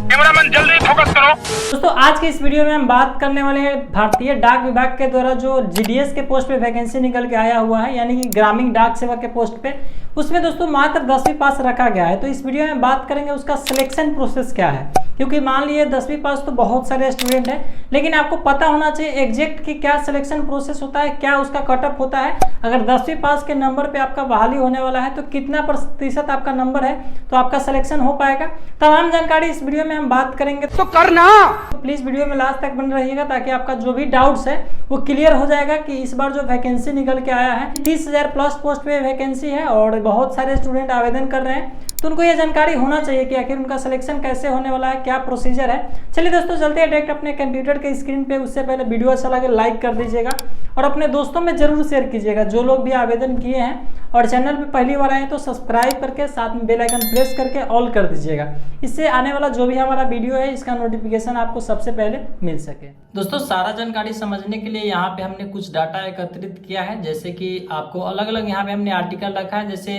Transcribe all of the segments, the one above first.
Cameraman जल्दी focus करो। दोस्तों आज के इस वीडियो में हम बात करने वाले हैं भारतीय डाक विभाग के द्वारा जो जीडीएस के पोस्ट पे वैकेंसी निकल के आया हुआ है, यानी कि ग्रामीण डाक सेवक के पोस्ट पे, उसमें दोस्तों मात्र 10वीं पास रखा गया है। तो इस वीडियो में बात करेंगे उसका सिलेक्शन प्रोसेस क्या है, क्योंकि मान लीजिए 10वीं पास तो बहुत सारे स्टूडेंट हैं, लेकिन आपको पता होना चाहिए एग्जैक्ट कि क्या सिलेक्शन प्रोसेस होता है, क्या उसका कटअप होता है। अगर 10वीं पास के नंबर पे आपका बहाली होने वाला है तो कितना प्रतिशत आपका नंबर है तो आपका सिलेक्शन हो पाएगा। तमाम जानकारी इस वीडियो में हम बात करेंगे, तो करना प्लीज वीडियो में लास्ट तक बने रहिएगा ताकि आपका जो भी डाउट्स है वो क्लियर हो जाएगा कि इस बार जो वैकेंसी निकल के आया है 30,000 प्लस पोस्ट पे वैकेंसी है और बहुत सारे स्टूडेंट आवेदन कर रहे हैं, तो उनको ये जानकारी होना चाहिए कि आखिर उनका सिलेक्शन कैसे होने वाला है, क्या प्रोसीजर है। चलिए दोस्तों चलते हैं डायरेक्ट अपने कंप्यूटर के स्क्रीन पे। उससे पहले वीडियो अच्छा लगे लाइक कर दीजिएगा और अपने दोस्तों में जरूर शेयर कीजिएगा। जो लोग भी आवेदन किए हैं और चैनल पे पहली बार आए हैं तो सब्सक्राइब करके साथ में बेल आइकन प्रेस करके ऑल कर दीजिएगा, इससे आने वाला जो भी हमारा वीडियो है इसका नोटिफिकेशन आपको सबसे पहले मिल सके। दोस्तों सारा जानकारी समझने के लिए यहाँ पे हमने कुछ डाटा एकत्रित किया है, जैसे कि आपको अलग अलग यहाँ पे हमने आर्टिकल रखा है। जैसे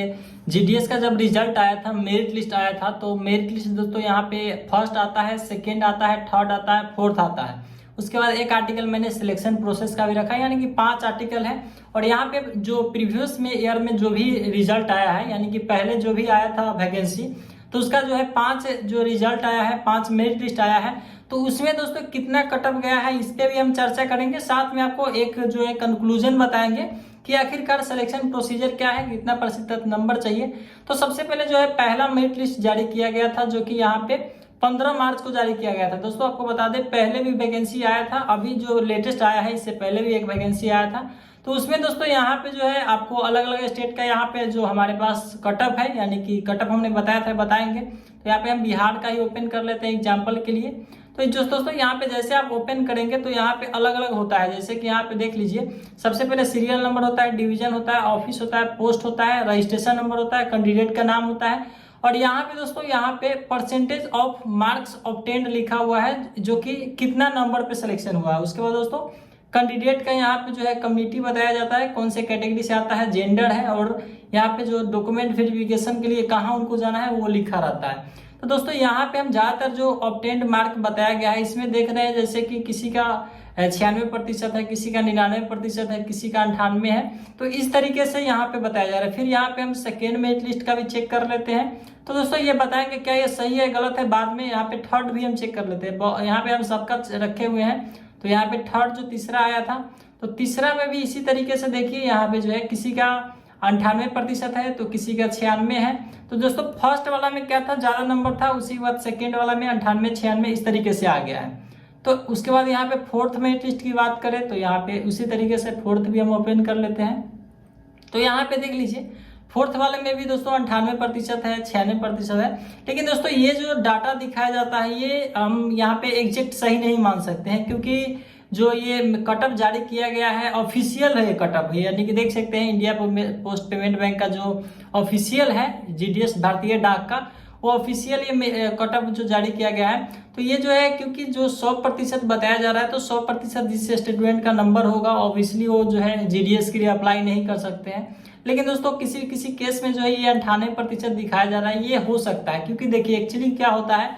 जीडीएस का जब रिजल्ट आया था, मेरिट लिस्ट आया था, तो मेरिट लिस्ट दोस्तों यहाँ पे फर्स्ट आता है, सेकेंड आता है, थर्ड आता है, फोर्थ आता है। उसके बाद एक आर्टिकल मैंने सिलेक्शन प्रोसेस का भी रखा है, यानी कि 5 आर्टिकल है। और यहाँ पे जो प्रीवियस में ईयर में जो भी रिजल्ट आया है, यानी कि पहले जो भी आया था वैकेंसी, तो उसका जो है 5 जो रिजल्ट आया है, 5 मेरिट लिस्ट आया है, तो उसमें दोस्तों कितना कटअप गया है इस पे भी हम चर्चा करेंगे। साथ में आपको एक जो है कंक्लूजन बताएंगे कि आखिरकार सिलेक्शन प्रोसीजर क्या है, कितना प्रतिशत नंबर चाहिए। तो सबसे पहले जो है पहला मेरिट लिस्ट जारी किया गया था, जो कि यहाँ पे 15 मार्च को जारी किया गया था। दोस्तों आपको बता दें पहले भी वैकेंसी आया था, अभी जो लेटेस्ट आया है इससे पहले भी एक वैकेंसी आया था। तो उसमें दोस्तों यहाँ पे जो है आपको अलग अलग स्टेट का यहाँ पे जो हमारे पास कटअप है, यानी कि कटअप हमने बताया था, बताएंगे। तो यहाँ पे हम बिहार का ही ओपन कर लेते हैं एग्जाम्पल के लिए। तो दोस्तों यहाँ पे जैसे आप ओपन करेंगे तो यहाँ पे अलग अलग होता है, जैसे कि यहाँ पे देख लीजिए। सबसे पहले सीरियल नंबर होता है, डिवीजन होता है, ऑफिस होता है, पोस्ट होता है, रजिस्ट्रेशन नंबर होता है, कैंडिडेट का नाम होता है, और यहाँ पे दोस्तों यहाँ पे परसेंटेज ऑफ मार्क्स ऑब्टेन्ड लिखा हुआ है, जो कि कितना नंबर पे सिलेक्शन हुआ है। उसके बाद दोस्तों कैंडिडेट का यहाँ पे जो है कम्युनिटी बताया जाता है, कौन से कैटेगरी से आता है, जेंडर है, और यहाँ पे जो डॉक्यूमेंट वेरिफिकेशन के लिए कहाँ उनको जाना है वो लिखा रहता है। तो दोस्तों यहाँ पे हम ज्यादातर जो ऑब्टेन्ड मार्क बताया गया है इसमें देख रहे हैं, जैसे कि किसी का 96% है, किसी का 99% है, किसी का 98 है। तो इस तरीके से यहाँ पे बताया जा रहा है। फिर यहाँ पे हम सेकेंड मेरिट लिस्ट का भी चेक कर लेते हैं। तो दोस्तों ये बताएंगे क्या ये सही है गलत है, बाद में यहाँ पे थर्ड भी हम चेक कर लेते हैं। यहाँ पे हम सबका रखे हुए हैं, तो यहाँ पे थर्ड जो तीसरा आया था, तो तीसरा में भी इसी तरीके से देखिए, यहाँ पे जो है किसी का 98% है तो किसी का 96 है। तो दोस्तों फर्स्ट वाला में क्या था, ज्यादा नंबर था, उसी के बाद सेकेंड वाला में 98, 96 इस तरीके से आ गया है। तो उसके बाद यहाँ पे फोर्थ मेरिट लिस्ट की बात करें तो यहाँ पे उसी तरीके से फोर्थ भी हम ओपन कर लेते हैं। तो यहाँ पे देख लीजिए फोर्थ वाले में भी दोस्तों 98% है, 96% है। लेकिन दोस्तों ये जो डाटा दिखाया जाता है ये हम यहाँ पे एग्जैक्ट सही नहीं मान सकते हैं, क्योंकि जो ये कटअप जारी किया गया है ऑफिशियल है, ये कटअप है, यानी कि देख सकते हैं इंडिया पोस्ट पेमेंट बैंक का जो ऑफिशियल है जीडीएस भारतीय डाक का, वो ऑफिशियल ये कटअप जो जारी किया गया है। तो ये जो है क्योंकि जो 100% बताया जा रहा है, तो 100% जिस स्टूडेंट का नंबर होगा ऑब्वियसली वो जो है जीडीएस के लिए अप्लाई नहीं कर सकते हैं। लेकिन दोस्तों किसी किसी केस में जो है ये 98% दिखाया जा रहा है, ये हो सकता है, क्योंकि देखिए एक्चुअली क्या होता है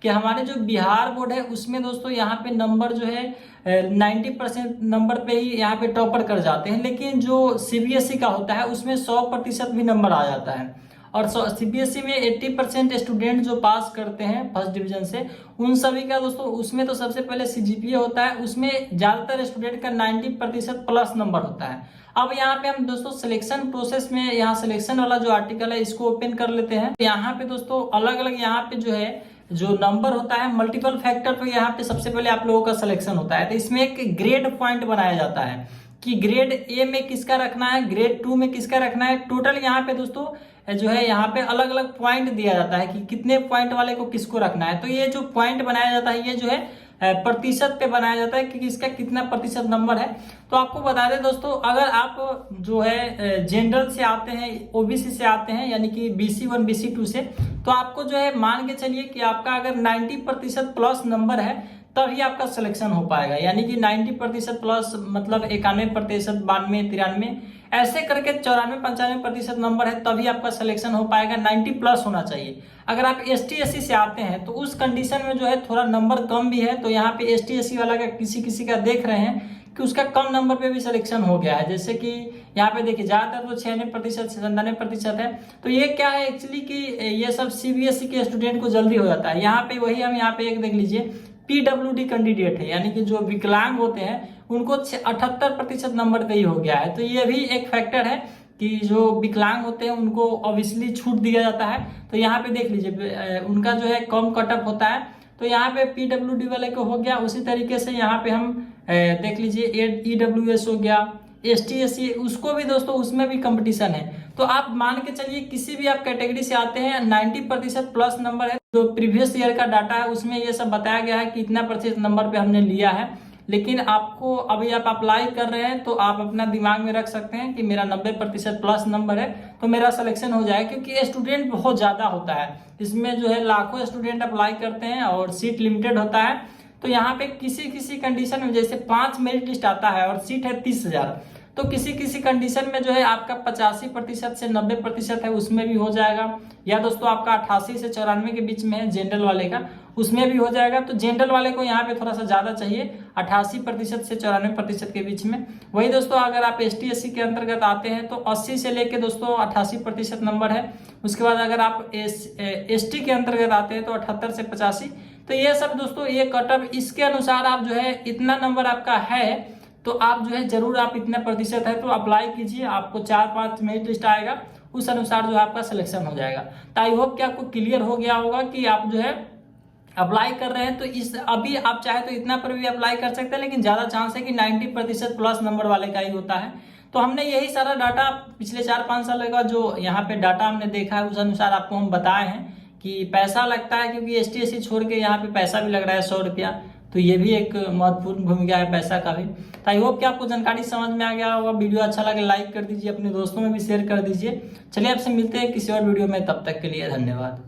कि हमारे जो बिहार बोर्ड है उसमें दोस्तों यहाँ पे नंबर जो है 90% नंबर पे ही यहाँ पे टॉपर कर जाते हैं, लेकिन जो सीबीएसई का होता है उसमें 100% भी नंबर आ जाता है। और सीबीएसई में 80% स्टूडेंट जो पास करते हैं फर्स्ट डिवीजन से, उन सभी का दोस्तों उसमें तो सबसे पहले सीजीपीए होता है, उसमें ज्यादातर स्टूडेंट का 90% प्लस नंबर होता है। अब यहाँ पे हम दोस्तों सिलेक्शन प्रोसेस में यहाँ सिलेक्शन वाला जो आर्टिकल है इसको ओपन कर लेते हैं। यहाँ पे दोस्तों अलग अलग यहाँ पे जो है जो नंबर होता है मल्टीपल फैक्टर पे यहाँ पे सबसे पहले आप लोगों का सिलेक्शन होता है। तो इसमें एक ग्रेड पॉइंट बनाया जाता है कि ग्रेड ए में किसका रखना है, ग्रेड 2 में किसका रखना है। टोटल यहाँ पे दोस्तों जो है यहाँ पे अलग अलग पॉइंट दिया जाता है कि कितने पॉइंट वाले को किसको रखना है। तो ये जो पॉइंट बनाया जाता है ये जो है प्रतिशत पे बनाया जाता है कि इसका कितना प्रतिशत नंबर है। तो आपको बता दें दोस्तों, अगर आप जो है जनरल से आते हैं, ओबीसी से आते हैं, यानी कि BC1 BC2 से, तो आपको जो है मान के चलिए कि आपका अगर 90% प्लस नंबर है तभी आपका सिलेक्शन हो पाएगा। यानी कि 90% प्लस मतलब 91%, 92, 93 ऐसे करके 94-95% नंबर है तभी आपका सिलेक्शन हो पाएगा। 90+ होना चाहिए। अगर आप ST/SC से आते हैं तो उस कंडीशन में जो है थोड़ा नंबर कम भी है, तो यहाँ पे ST/SC वाला का किसी का देख रहे हैं कि उसका कम नंबर पे भी सिलेक्शन हो गया है। जैसे कि यहाँ पे देखिए ज़्यादातर तो 96% से 97% है। तो ये क्या है एक्चुअली कि ये सब CBSE के स्टूडेंट को जल्दी हो जाता है। यहाँ पे वही हम यहाँ पे एक देख लीजिए PWD कैंडिडेट है, यानी कि जो विकलांग होते हैं उनको 78% नंबर पे ही हो गया है। तो ये भी एक फैक्टर है कि जो विकलांग होते हैं उनको ऑब्वियसली छूट दिया जाता है। तो यहाँ पे देख लीजिए उनका जो है कम कटअप होता है, तो यहाँ पे PWD वाले को हो गया। उसी तरीके से यहाँ पे हम देख लीजिए EWS हो गया, ST/SC उसको भी दोस्तों उसमें भी कंपटीशन है। तो आप मान के चलिए किसी भी आप कैटेगरी से आते हैं 90%+ नंबर है। जो प्रीवियस ईयर का डाटा है उसमें ये सब बताया गया है कि इतना % नंबर पे हमने लिया है। लेकिन आपको अभी आप अप्लाई कर रहे हैं तो आप अपना दिमाग में रख सकते हैं कि मेरा 90%+ नंबर है तो मेरा सिलेक्शन हो जाए, क्योंकि स्टूडेंट बहुत ज़्यादा होता है। इसमें जो है लाखों स्टूडेंट अप्लाई करते हैं और सीट लिमिटेड होता है। तो यहाँ पे किसी कंडीशन में जैसे 5 मेरिट लिस्ट आता है और सीट है 30,000, तो किसी कंडीशन में जो है आपका 85% से 90% है उसमें भी हो जाएगा। या दोस्तों आपका 88 से 94 के बीच में है जनरल वाले का, उसमें भी हो जाएगा। तो जनरल वाले को यहाँ पे थोड़ा सा ज़्यादा चाहिए, 88% से 94% के बीच में। वही दोस्तों अगर आप ST/SC के अंतर्गत आते हैं तो 80 से लेके दोस्तों 88% नंबर है। उसके बाद अगर आप ST के अंतर्गत आते हैं तो 78 से 85। तो ये सब दोस्तों ये कटअप इसके अनुसार आप जो है इतना नंबर आपका है तो आप जो है जरूर आप इतना प्रतिशत है तो अप्लाई कीजिए। आपको 4-5 मेरिट लिस्ट आएगा, उस अनुसार जो है आपका सिलेक्शन हो जाएगा। तो आई होप कि आपको क्लियर हो गया होगा कि आप जो है अप्लाई कर रहे हैं तो इस अभी आप चाहे तो इतना पर भी अप्लाई कर सकते हैं, लेकिन ज़्यादा चांस है कि 90%+ नंबर वाले का ही होता है। तो हमने यही सारा डाटा पिछले 4-5 साल का जो यहाँ पे डाटा हमने देखा है उस अनुसार आपको हम बताए हैं कि पैसा लगता है, क्योंकि ST/SC छोड़ के यहाँ पे पैसा भी लग रहा है 100 रुपया। तो ये भी एक महत्वपूर्ण भूमिका है पैसा का भी। तो आई होप कि आपको जानकारी समझ में आ गया होगा। वीडियो अच्छा लगे लाइक कर दीजिए, अपने दोस्तों में भी शेयर कर दीजिए। चलिए आपसे मिलते हैं किसी और वीडियो में, तब तक के लिए धन्यवाद।